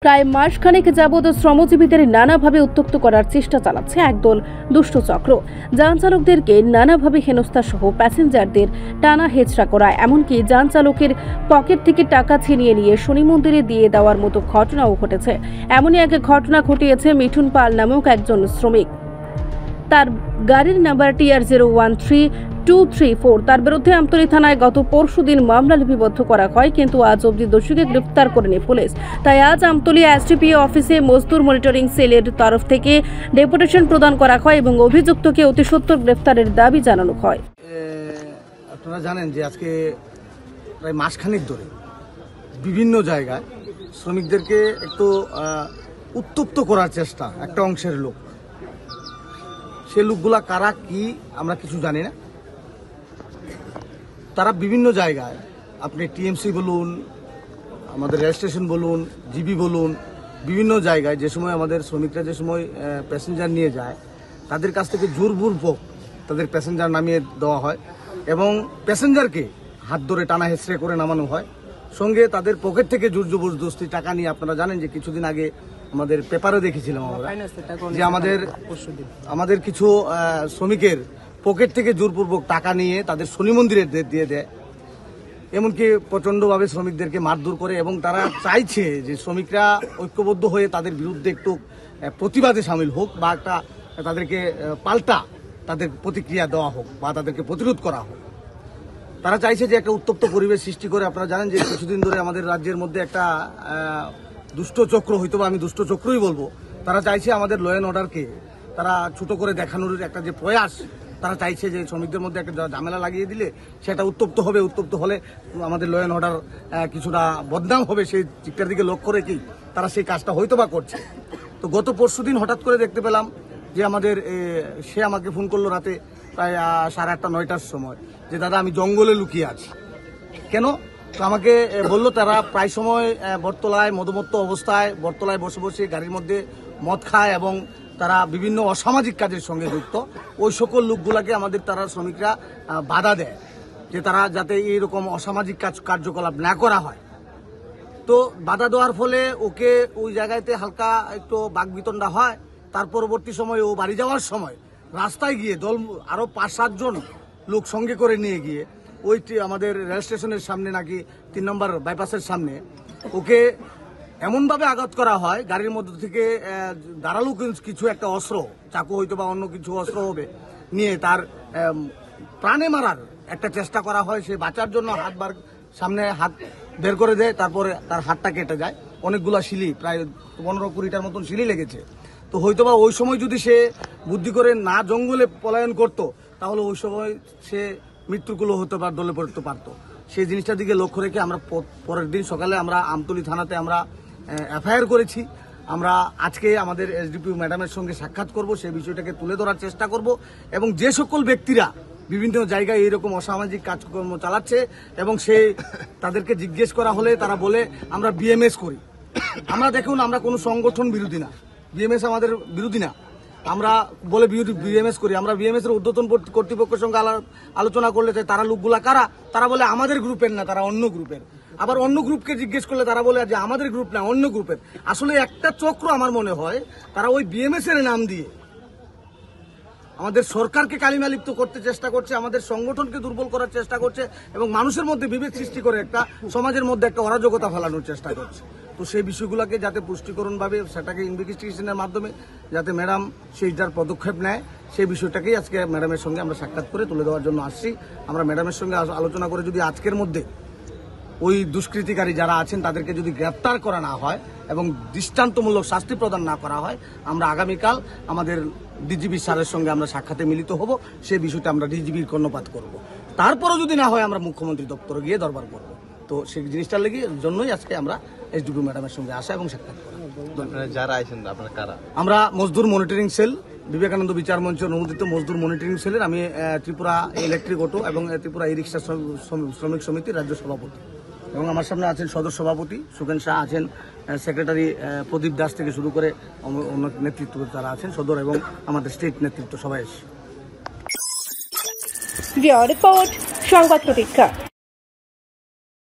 প্রায় মাসখানেক যাবৎ শ্রমজীবীদের নানাভাবে উত্ত্যক্ত করার চেষ্টা চালাচ্ছে একদল দুষ্ট চক্র। যান চালকদেরকে নানাভাবে হেনস্থা সহ প্যাসেঞ্জারদের টানা হেচড়া করা, এমনকি যান চালকের পকেট থেকে টাকা ছিনিয়ে নিয়ে শনি মন্দিরে দিয়ে দেওয়ার মতো ঘটনাও ঘটেছে। এমনই এক ঘটনা ঘটিয়েছে মিঠুন পাল নামক একজন শ্রমিক। তার গাড়ির নাম্বার TR013234। তার বিরুদ্ধে আমতলী থানায় গত পরশুদিন মামলা লিপিবদ্ধ করা হয়, কিন্তু আজ অবধি দোষীকে গ্রেফতার করেনি পুলিশ। তাই আজ আমতলী এসডিপিও অফিসে মজদুর মনিটরিং সেলের তরফ থেকে ডেপুটেশন প্রদান করা হয় এবং অভিযুক্তকে অতি সত্বর গ্রেফতারের দাবি জানানো হয়। আপনারা জানেন যে আজকে প্রায় মাসখানেক ধরে বিভিন্ন জায়গায় শ্রমিকদেরকে একটু উত্তপ্ত করার চেষ্টা একটা অংশের লোক। সে লোকগুলা কারা কি আমরা কিছু জানি না। তারা বিভিন্ন জায়গায়, আপনি টিএমসি বলুন, আমাদের রেল স্টেশন বলুন, জিবি বলুন, বিভিন্ন জায়গায় যে সময় আমাদের শ্রমিকরা যে সময় প্যাসেঞ্জার নিয়ে যায়, তাদের কাছ থেকে জোরপূর্বক তাদের প্যাসেঞ্জার নামিয়ে দেওয়া হয় এবং প্যাসেঞ্জারকে হাত ধরে টানা হেঁচড়ে করে নামানো হয়। সঙ্গে তাদের পকেট থেকে জোর জবরদস্তি টাকা নিয়ে, আপনারা জানেন যে কিছুদিন আগে আমাদের পেপারে দেখেছিলাম আমরা যে আমাদের কিছু শ্রমিকের পকেট থেকে জোরপূর্বক টাকা নিয়ে তাদের শনি মন্দিরে দিয়ে দেয়, এমনকি প্রচণ্ডভাবে শ্রমিকদেরকে মারধর করে। এবং তারা চাইছে যে শ্রমিকরা ঐক্যবদ্ধ হয়ে তাদের বিরুদ্ধে একটু প্রতিবাদে সামিল হোক বা একটা তাদেরকে পাল্টা তাদের প্রতিক্রিয়া দেওয়া হোক বা তাদেরকে প্রতিরোধ করা হোক। তারা চাইছে যে একটা উত্তপ্ত পরিবেশ সৃষ্টি করে। আপনারা জানেন যে কিছুদিন ধরে আমাদের রাজ্যের মধ্যে একটা দুষ্ট চক্র, হয়তো বা আমি দুষ্ট চক্রই বলবো, তারা চাইছে আমাদের ল অ্যান্ড অর্ডারকে তারা ছোট করে দেখানোর একটা যে প্রয়াস, তারা চাইছে যে শ্রমিকদের মধ্যে একটা ঝামেলা লাগিয়ে দিলে সেটা উত্তপ্ত হবে, উত্তপ্ত হলে আমাদের ল অ্যান্ড অর্ডার কিছুটা বদনাম হবে, সেই দিকটার দিকে লক্ষ্য রেখেই তারা সেই কাজটা হয়তো বা করছে। তো গত পরশুদিন হঠাৎ করে দেখতে পেলাম যে আমাদের সে আমাকে ফোন করলো রাতে প্রায় 8:30 9টার সময় যে দাদা আমি জঙ্গলে লুকিয়ে আছি। কেন? তো আমাকে বললো তারা প্রায় সময় বটতলায় মদমত্ত অবস্থায় বটতলায় বসে বসে গাড়ির মধ্যে মদ খায় এবং তারা বিভিন্ন অসামাজিক কাজের সঙ্গে যুক্ত। ওই সকল লোকগুলাকে আমাদের তারা শ্রমিকরা বাধা দেয় যে তারা যাতে এইরকম অসামাজিক কার্যকলাপ না করা হয়। তো বাধা দেওয়ার ফলে ওকে ওই জায়গাতে হালকা একটু বাকবিতণ্ডা হয়। তার পরবর্তী সময় ও বাড়ি যাওয়ার সময় রাস্তায় গিয়ে দল আরো 5-7 জন লোক সঙ্গে করে নিয়ে গিয়ে ওই আমাদের রেল স্টেশনের সামনে, নাকি 3 নম্বর বাইপাসের সামনে ওকে এমনভাবে আঘাত করা হয়, গাড়ির মধ্যে থেকে দাঁড়ালো কিছু একটা অস্ত্র, চাকু হয়তো বা অন্য কিছু অস্ত্র হবে, নিয়ে তার প্রাণে মারার একটা চেষ্টা করা হয়। সে বাঁচার জন্য সামনে হাত বের করে দেয়, তারপরে তার হাতটা কেটে যায়। অনেকগুলা শিলি, প্রায় 15-20টার মতন শিলি লেগেছে। তো হয়তোবা ওই সময় যদি সে বুদ্ধি করে না জঙ্গলে পলায়ন করত, তাহলে ওই সময় সে মৃত্যুকুলো হতে দলে পড়তে পারতো। সেই জিনিসটার দিকে লক্ষ্য রেখে আমরা পরের দিন সকালে আমরা আমতলী থানাতে আমরা এফআইআর করেছি। আমরা আজকে আমাদের এসডিপিও ম্যাডামের সঙ্গে সাক্ষাৎ করব, সেই বিষয়টাকে তুলে ধরার চেষ্টা করব এবং যে সকল ব্যক্তিরা বিভিন্ন জায়গায় এইরকম অসামাজিক কাজকর্ম চালাচ্ছে এবং তাদেরকে জিজ্ঞেস করা হলে তারা বলে আমরা বিএমএস করি। আমরা দেখুন, আমরা কোনো সংগঠন বিরোধী না, বিএমএস আমাদের বিরোধী না, আমরা বলে বিএমএস করি। আমরা বিএমএস এর ঊর্ধ্বতন কর্তৃপক্ষের সঙ্গে আলোচনা করলে তারা লোকগুলা কারা, তারা বলে আমাদের গ্রুপের না, তারা অন্য গ্রুপের। আবার অন্য গ্রুপকে জিজ্ঞেস করলে তারা বলে যে আমাদের গ্রুপ না, অন্য গ্রুপের। আসলে একটা চক্র আমার মনে হয়, তারা ওই বিএমএস এর নাম দিয়ে আমাদের সরকারকে কালিমালিপ্ত করতে চেষ্টা করছে, আমাদের সংগঠনকে দুর্বল করার চেষ্টা করছে এবং মানুষের মধ্যে বিভেদ সৃষ্টি করে একটা সমাজের মধ্যে একটা অরাজকতা ফেলানোর চেষ্টা করছে। তো সেই বিষয়গুলোকে যাতে পুষ্টিকরণভাবে সেটাকে ইনভেস্টিগেশনের মাধ্যমে যাতে ম্যাডাম সেইটার পদক্ষেপ নেয়, সেই বিষয়টাকেই আজকে ম্যাডামের সঙ্গে আমরা সাক্ষাৎ করে তুলে দেওয়ার জন্য আসছি। আমরা ম্যাডামের সঙ্গে আলোচনা করে যদি আজকের মধ্যে ওই দুষ্কৃতিকারী যারা আছেন তাদেরকে যদি গ্রেপ্তার করা না হয় এবং দৃষ্টান্তমূলক শাস্তি প্রদান না করা হয়, আমরা আগামীকাল আমাদের ডিজিপি স্যারের সঙ্গে আমরা সাক্ষাতে মিলিত হব। সেই বিষয়টা আমরা ডিজিপির কর্ণপাত করব। তারপরও যদি না হয় আমরা মুখ্যমন্ত্রী দপ্তরে গিয়ে দরবার করব। তো সেই জিনিসটার জন্যই আজকে আমরা এসডিপিও ম্যাডামের সঙ্গে আসা এবং সাক্ষাৎ করা। যারা আছেন আপনারা কারা? আমরা মজদুর মনিটরিং সেল, বিবেকানন্দ বিচার মঞ্চ অনুমোদিত মজদুর মনিটরিং সেলের আমি ত্রিপুরা ইলেকট্রিক অটো এবং ত্রিপুরা ই রিক্সা শ্রমিক সমিতির রাজ্য সভাপতি। এবং আমার সামনে আছেন সদস্য সভাপতি সুকেন শাহ, আছেন সেক্রেটারি প্রদীপ দাস থেকে শুরু করে অনেক নেতৃত্ব যারা আছেন সদর এবং আমাদের স্টেট নেতৃত্ব সবাই এসে। রিপোর্ট সংবাদ প্রতীক্ষা।